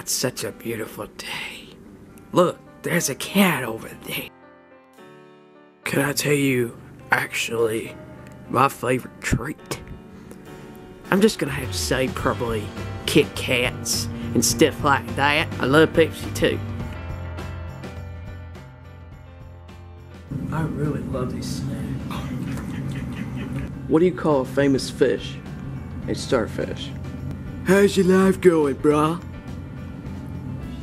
it's such a beautiful day. Look, there's a cat over there. Can I tell you, actually, my favorite treat? I'm just gonna have to say probably Kit Kats and stuff like that. I love Pepsi too. I really love these snacks. What do you call a famous fish? A starfish. How's your life going, brah?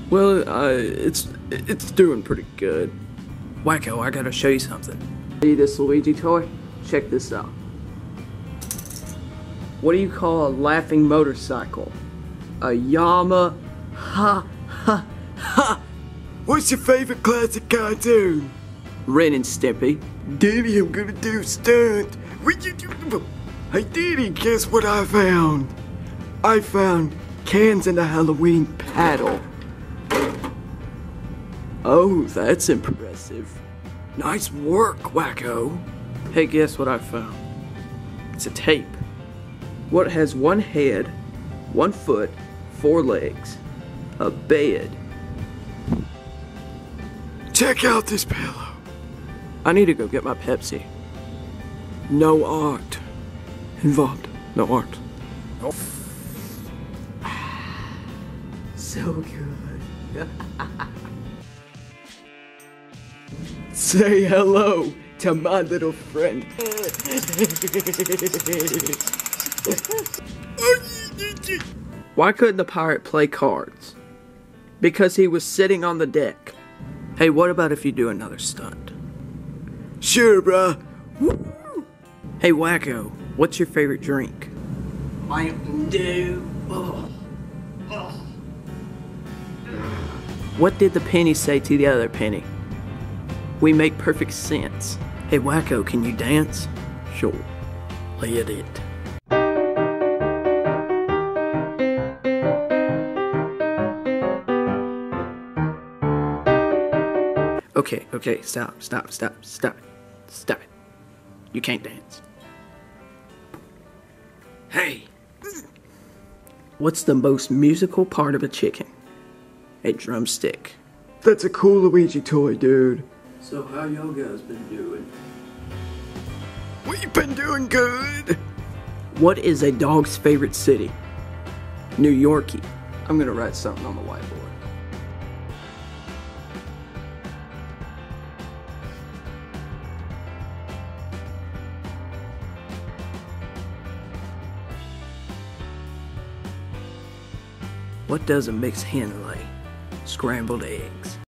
Well, it's doing pretty good. Wacko, I gotta show you something. See this Luigi toy? Check this out. What do you call a laughing motorcycle? A Yama ha ha ha. What's your favorite classic cartoon? Ren and Stimpy. Diddy, I'm gonna do a stunt. What you do? Hey Diddy, guess what I found? I found cans in a Halloween paddle. Oh, that's impressive. Nice work, Wacko. Hey, guess what I found? It's a tape. What has one head, 1 foot, 4 legs, a bed? Check out this pillow. I need to go get my Pepsi. No art involved. No art. Oh. So good. Say hello to my little friend. Why couldn't the pirate play cards? Because he was sitting on the deck. Hey, what about if you do another stunt? Sure, bruh. Woo! Hey, Wacko, what's your favorite drink? Mountain Dew. Oh. Oh. What did the penny say to the other penny? We make perfect sense. Hey, Wacko, can you dance? Sure. Let it. Okay, stop. You can't dance. Hey! What's the most musical part of a chicken? A drumstick. That's a cool Luigi toy, dude. So how y'all guys been doing? We've been doing good! What is a dog's favorite city? New Yorkie. I'm gonna write something on the whiteboard. What does a mixed hen lay? Scrambled eggs.